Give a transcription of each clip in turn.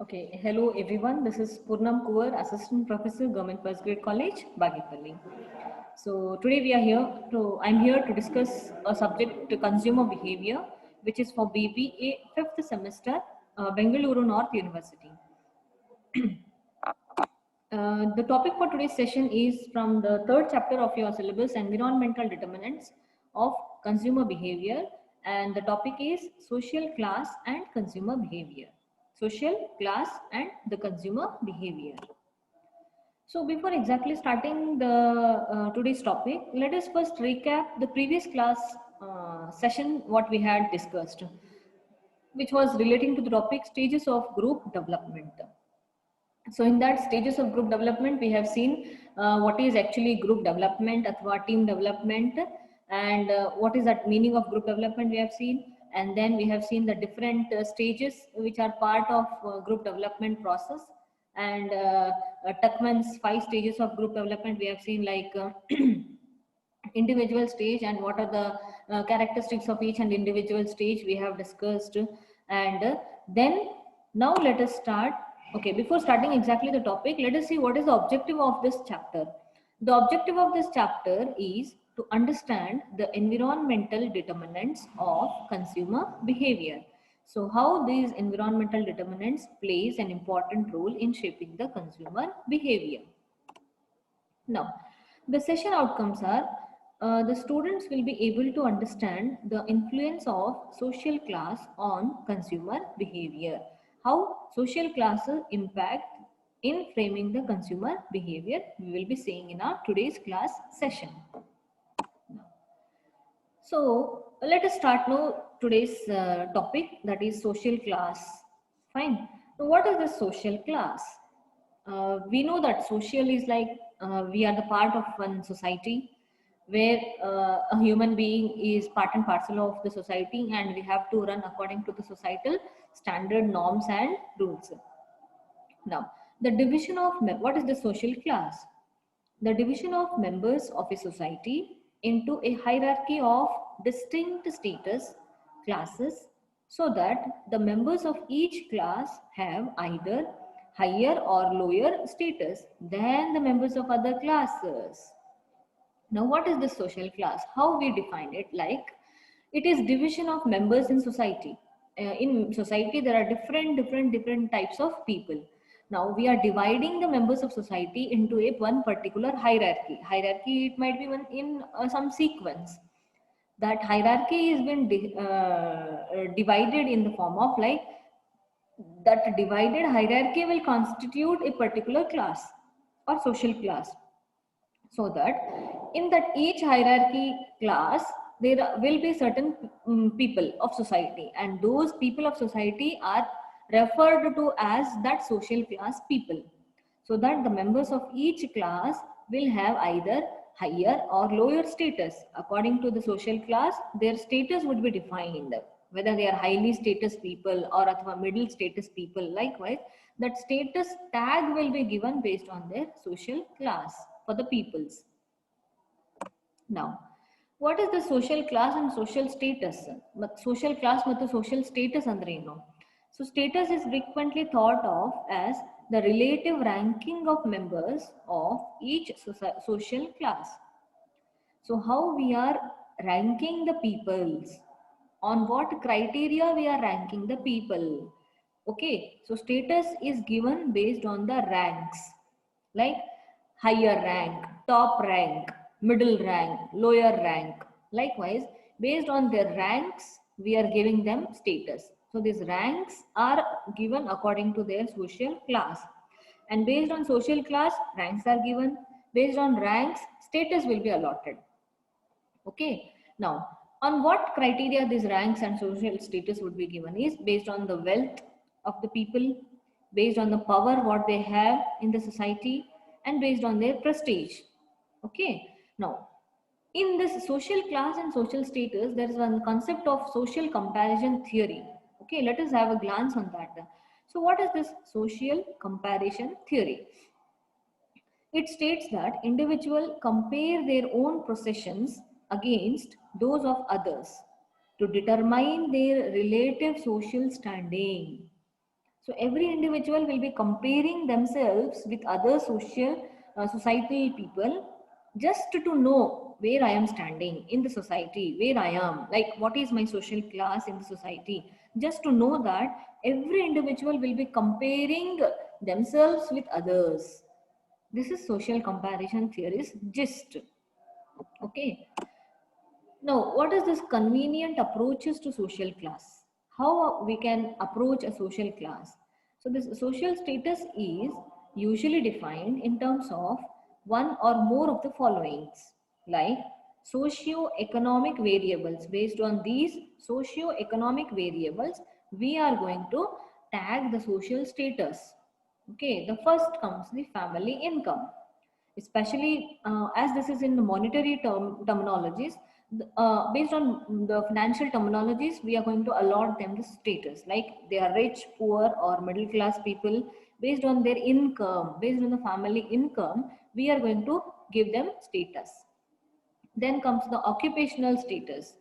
Okay, hello everyone. This is Purnam Kuvar, Assistant Professor, Government First Grade College, Bagipalli. So today I'm here to discuss a subject to consumer behavior, which is for BBA 5th semester, Bengaluru North University. The topic for today's session is from the third chapter of your syllabus, Environmental Determinants of Consumer Behavior, and the topic is Social Class and Consumer Behavior. Social class and the consumer behavior. So before exactly starting the today's topic, let us first recap the previous class session what we had discussed, which was relating to the topic stages of group development. So in that stages of group development, we have seen what is actually group development, athwa team development, and what is that meaning of group development we have seen. And then we have seen the different stages which are part of group development process. And Tuckman's 5 stages of group development we have seen, like individual stage and what are the characteristics of each and individual stage we have discussed. And then now let us start. Okay, before starting exactly the topic, let us see what is the objective of this chapter. The objective of this chapter is to understand the environmental determinants of consumer behavior. So how these environmental determinants plays an important role in shaping the consumer behavior. Now, the session outcomes are the students will be able to understand the influence of social class on consumer behavior. How social classes impact in framing the consumer behavior, we will be seeing in our today's class session. So let us start now today's topic, that is social class. Fine. So what is the social class? We know that social is like we are the part of one society where a human being is part and parcel of the society, and we have to run according to the societal standard norms and rules. Now, the division of what is the social class? The division of members of a society into a hierarchy of distinct status classes, so that the members of each class have either higher or lower status than the members of other classes. Now, what is the social class? How we define it? Like, it is division of members in society. In society, there are different types of people. Now, we are dividing the members of society into a one particular hierarchy. Hierarchy, it might be one in some sequence. That hierarchy has been divided in the form of, like, that divided hierarchy will constitute a particular class or social class, so that in that each hierarchy class there will be certain people of society, and those people of society are referred to as that social class people, so that the members of each class will have either higher or lower status according to the social class. Their status would be defined, whether they are highly status people or athwa middle status people. Likewise, that status tag will be given based on their social class for the peoples. Now, what is the social class and social status? Social class ಮತ್ತು social status ಅಂದ್ರೆ ಏನು? So status is frequently thought of as the relative ranking of members of each social class. So how we are ranking the peoples? On what criteria we are ranking the people? Okay, so status is given based on the ranks, like higher rank, top rank, middle rank, lower rank. Likewise, based on their ranks, we are giving them status. So these ranks are given according to their social class. And based on social class, ranks are given. Based on ranks, status will be allotted. Okay. Now, on what criteria these ranks and social status would be given is based on the wealth of the people, based on the power what they have in the society, and based on their prestige. Okay. Now, in this social class and social status, there is one concept of social comparison theory. Okay, let us have a glance on that. So what is this social comparison theory? It states that individuals compare their own possessions against those of others to determine their relative social standing. So every individual will be comparing themselves with other societal people, just to know where I am standing in the society, where I am, like what is my social class in the society. Just to know that every individual will be comparing themselves with others. This is social comparison theory's gist. Okay. Now, what is this convenient approaches to social class? How we can approach a social class? So, this social status is usually defined in terms of one or more of the followings, like socio-economic variables. Based on these socio-economic variables, we are going to tag the social status. Okay, the first comes the family income, especially as this is in the monetary terminologies. Based on the financial terminologies, we are going to allot them the status, like they are rich, poor, or middle class people. Based on their income, based on the family income, we are going to give them status. Then comes the occupational status,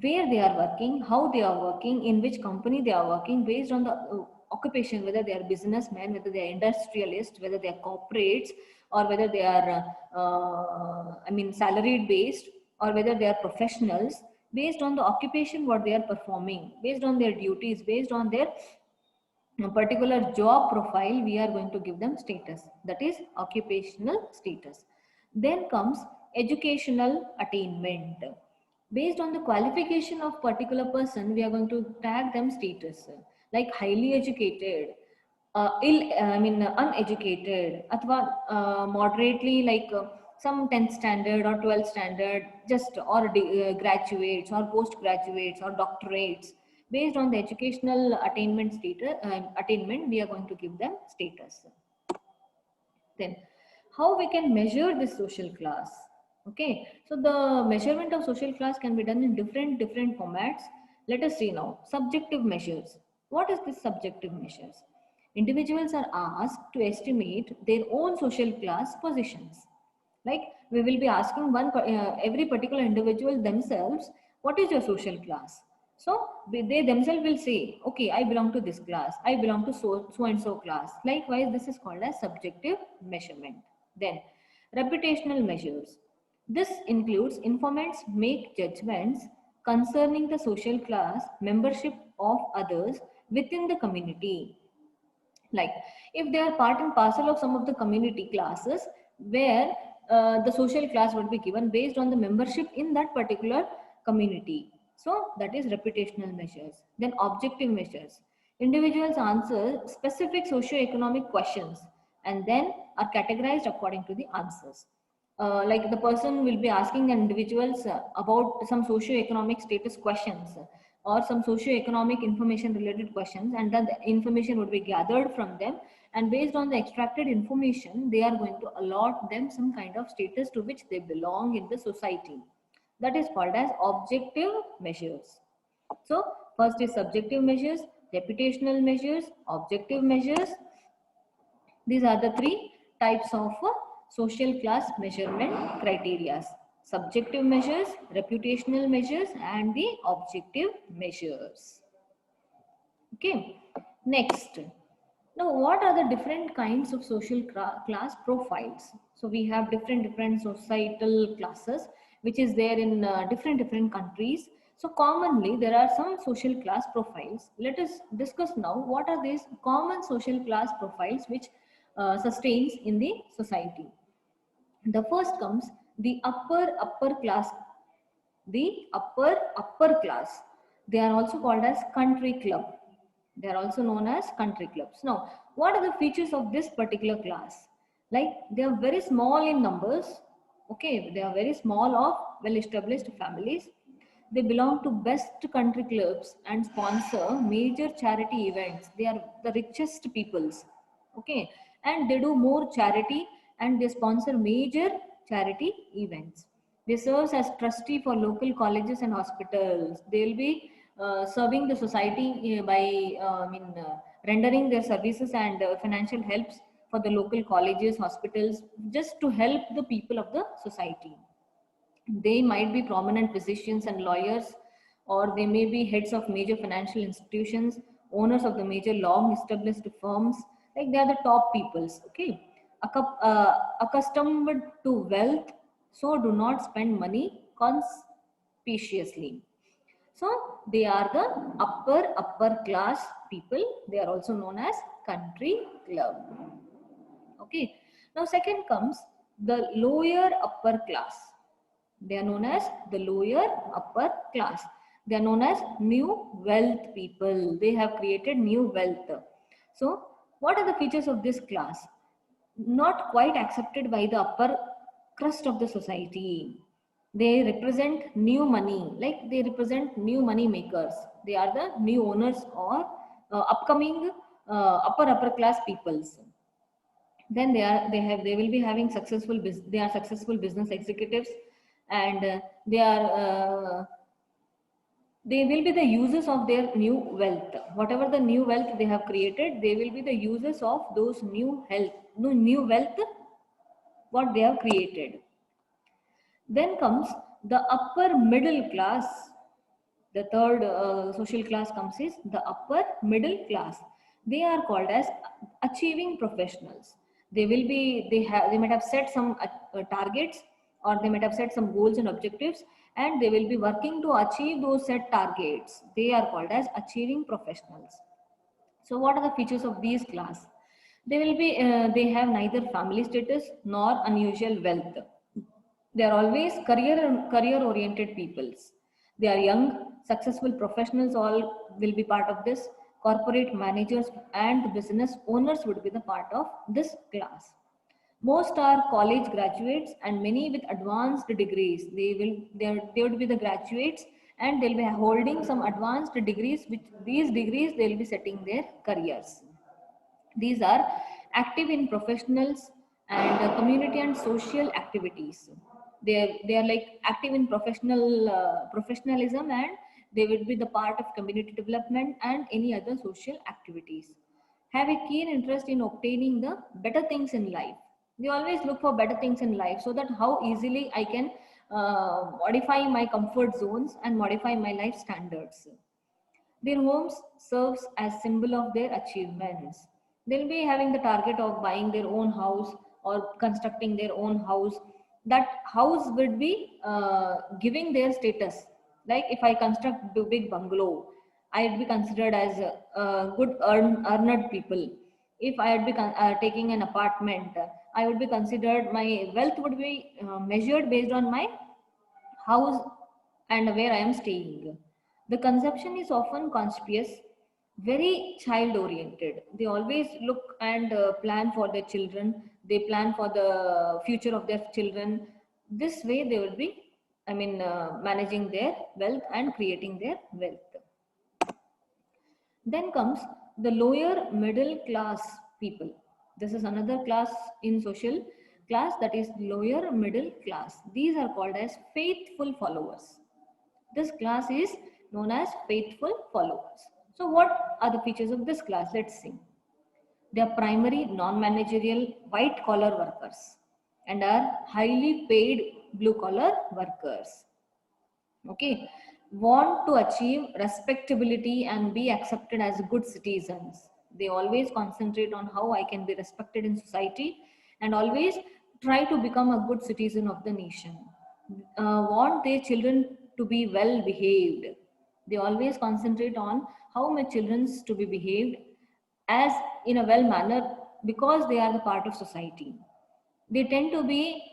where they are working, how they are working, in which company they are working, based on the occupation, whether they are businessmen, whether they are industrialists, whether they are corporates, or whether they are, salaried based, or whether they are professionals. Based on the occupation, what they are performing, based on their duties, based on their particular job profile, we are going to give them status. That is occupational status. Then comes educational attainment. Based on the qualification of particular person, we are going to tag them status, like highly educated, uneducated, athwa moderately, like some 10th standard or 12th standard, just or graduates or postgraduates or doctorates. Based on the educational attainment status, attainment, we are going to give them status. Then, how we can measure this social class? Okay, so the measurement of social class can be done in different formats. Let us see now. Subjective measures. What is this subjective measures? Individuals are asked to estimate their own social class positions. Like we will be asking every particular individual themselves, what is your social class? So they themselves will say, okay, I belong to this class, I belong to so and so class. Likewise, this is called as subjective measurement. Then reputational measures. This includes informants make judgments concerning the social class membership of others within the community. Like if they are part and parcel of some of the community classes, where the social class would be given based on the membership in that particular community. So that is reputational measures. Then objective measures. Individuals answer specific socio-economic questions and then are categorized according to the answers. Like the person will be asking the individuals about some socio-economic status questions or some socio-economic information related questions, and then the information would be gathered from them, and based on the extracted information, they are going to allot them some kind of status to which they belong in the society. That is called as objective measures. So first is subjective measures, reputational measures, objective measures. These are the three types of social class measurement criteria: subjective measures, reputational measures, and the objective measures. Okay, next. Now, what are the different kinds of social class profiles? So we have different societal classes, which is there in different countries. So commonly, there are some social class profiles. Let us discuss now what are these common social class profiles which sustains in the society. The first comes the upper class. The upper class. They are also called as country club. They are also known as country clubs. Now, what are the features of this particular class? Like they are very small in numbers. Okay, they are very small of well-established families. They belong to best country clubs and sponsor major charity events. They are the richest peoples. Okay, and they do more charity and they sponsor major charity events. They serve as trustee for local colleges and hospitals. They will be serving the society by rendering their services and financial helps for the local colleges, hospitals, just to help the people of the society. They might be prominent physicians and lawyers, or they may be heads of major financial institutions, owners of the major long established firms, like they are the top peoples. Okay, accustomed to wealth, so do not spend money conspicuously. So they are the upper class people. They are also known as country club. Okay. Now second comes the lower upper class. They are known as the lower upper class. They are known as new wealth people. They have created new wealth. So what are the features of this class? Not quite accepted by the upper crust of the society. They represent new money, like they represent new money makers. They are the new owners or upcoming upper class peoples. Then they will be having they are successful business executives, and they will be the users of their new wealth. Whatever the new wealth they have created, they will be the users of those new wealth what they have created. Then comes the upper middle class. The third social class comes is the upper middle class. They are called as achieving professionals. They might have set some targets, or they might have set some goals and objectives, and they will be working to achieve those set targets. They are called as achieving professionals. So what are the features of these class? They have neither family status nor unusual wealth. They are always career oriented peoples. They are young, successful professionals. All will be part of this. Corporate managers and business owners would be the part of this class. Most are college graduates, and many with advanced degrees. They would be the graduates, and they'll be holding some advanced degrees. Which these degrees they'll be setting their careers. These are active in professionals and community and social activities. They are like active in professionalism, and they will be the part of community development and any other social activities. Have a keen interest in obtaining the better things in life. They always look for better things in life, so that how easily I can modify my comfort zones and modify my life standards. Their homes serves as symbol of their achievements. They'll be having the target of buying their own house or constructing their own house. That house would be giving their status. Like if I construct a big bungalow, I'd be considered as a good earned people. If I had be taking an apartment, I would be considered, my wealth would be measured based on my house and where I am staying. The consumption is often conspicuous, very child oriented. They always look and plan for their children. They plan for the future of their children. This way they will be, managing their wealth and creating their wealth. Then comes the lower middle class people. This is another class in social class, that is lower middle class. These are called as faithful followers. This class is known as faithful followers. So what are the features of this class? Let's see. They are primary non-managerial white collar workers and are highly paid blue collar workers. Okay, want to achieve respectability and be accepted as good citizens. They always concentrate on how I can be respected in society, and always try to become a good citizen of the nation. Want their children to be well behaved. They always concentrate on how my children's to be behaved as in a well manner, because they are the part of society. They tend to be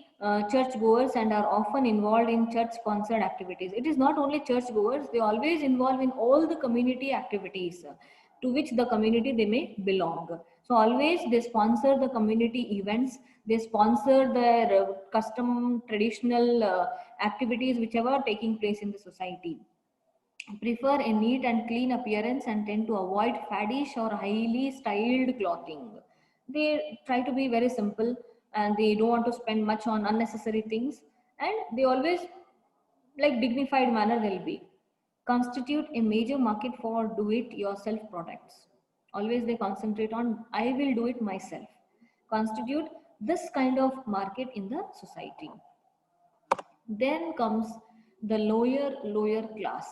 church goers and are often involved in church sponsored activities. It is not only church goers, they always involve in all the community activities to which the community they may belong. So always they sponsor the community events, they sponsor their custom traditional activities whichever are taking place in the society. Prefer a neat and clean appearance and tend to avoid faddish or highly styled clothing. They try to be very simple, and they don't want to spend much on unnecessary things, and they always like dignified manner they'll be. Constitute a major market for do it yourself products. Always they concentrate on I will do it myself. Constitute this kind of market in the society. Then comes the lower class.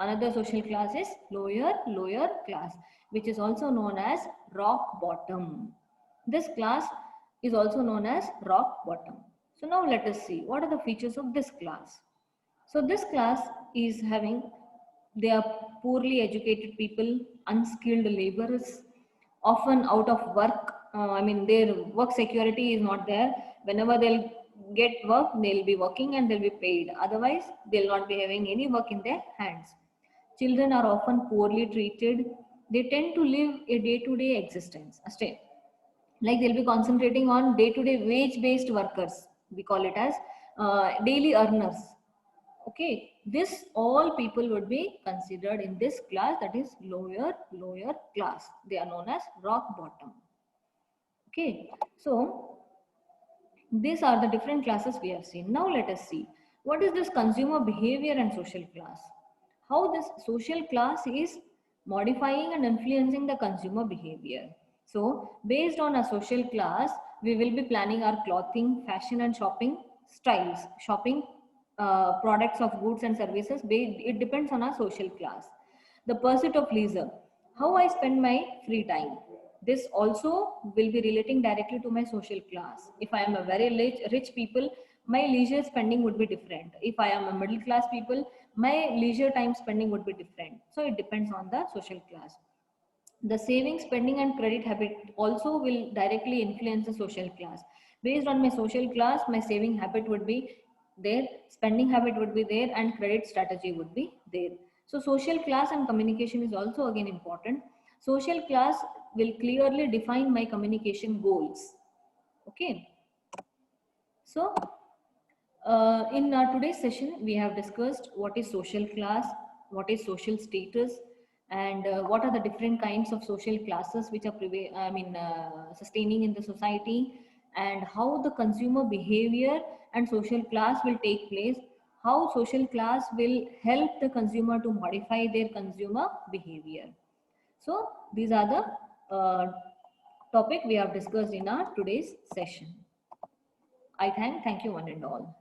Another social class is lower class, which is also known as rock bottom. This class is also known as rock bottom. So now let us see what are the features of this class. So this class is having, they are poorly educated people, unskilled laborers, often out of work. I mean, their work security is not there. Whenever they'll get work, they'll be working and they'll be paid. Otherwise, they'll not be having any work in their hands. Children are often poorly treated. They tend to live a day-to-day existence. Like they'll be concentrating on day-to-day wage-based workers. We call it as daily earners. Okay, this all people would be considered in this class, that is lower class. They are known as rock bottom. Okay, so these are the different classes we have seen. Now let us see what is this consumer behavior and social class. How this social class is modifying and influencing the consumer behavior. So based on a social class, we will be planning our clothing, fashion and shopping styles, shopping products of goods and services. It depends on our social class. The pursuit of leisure, how I spend my free time. This also will be relating directly to my social class. If I am a very rich people, my leisure spending would be different. If I am a middle class people, my leisure time spending would be different. So it depends on the social class. The saving, spending and credit habit also will directly influence the social class. Based on my social class, my saving habit would be there, spending habit would be there, and credit strategy would be there. So social class and communication is also again important. Social class will clearly define my communication goals. Okay. So in our today's session, we have discussed what is social class, what is social status, and what are the different kinds of social classes which are sustaining in the society, and how the consumer behavior and social class will take place, how social class will help the consumer to modify their consumer behavior. So these are the topic we have discussed in our today's session. I thank you one and all.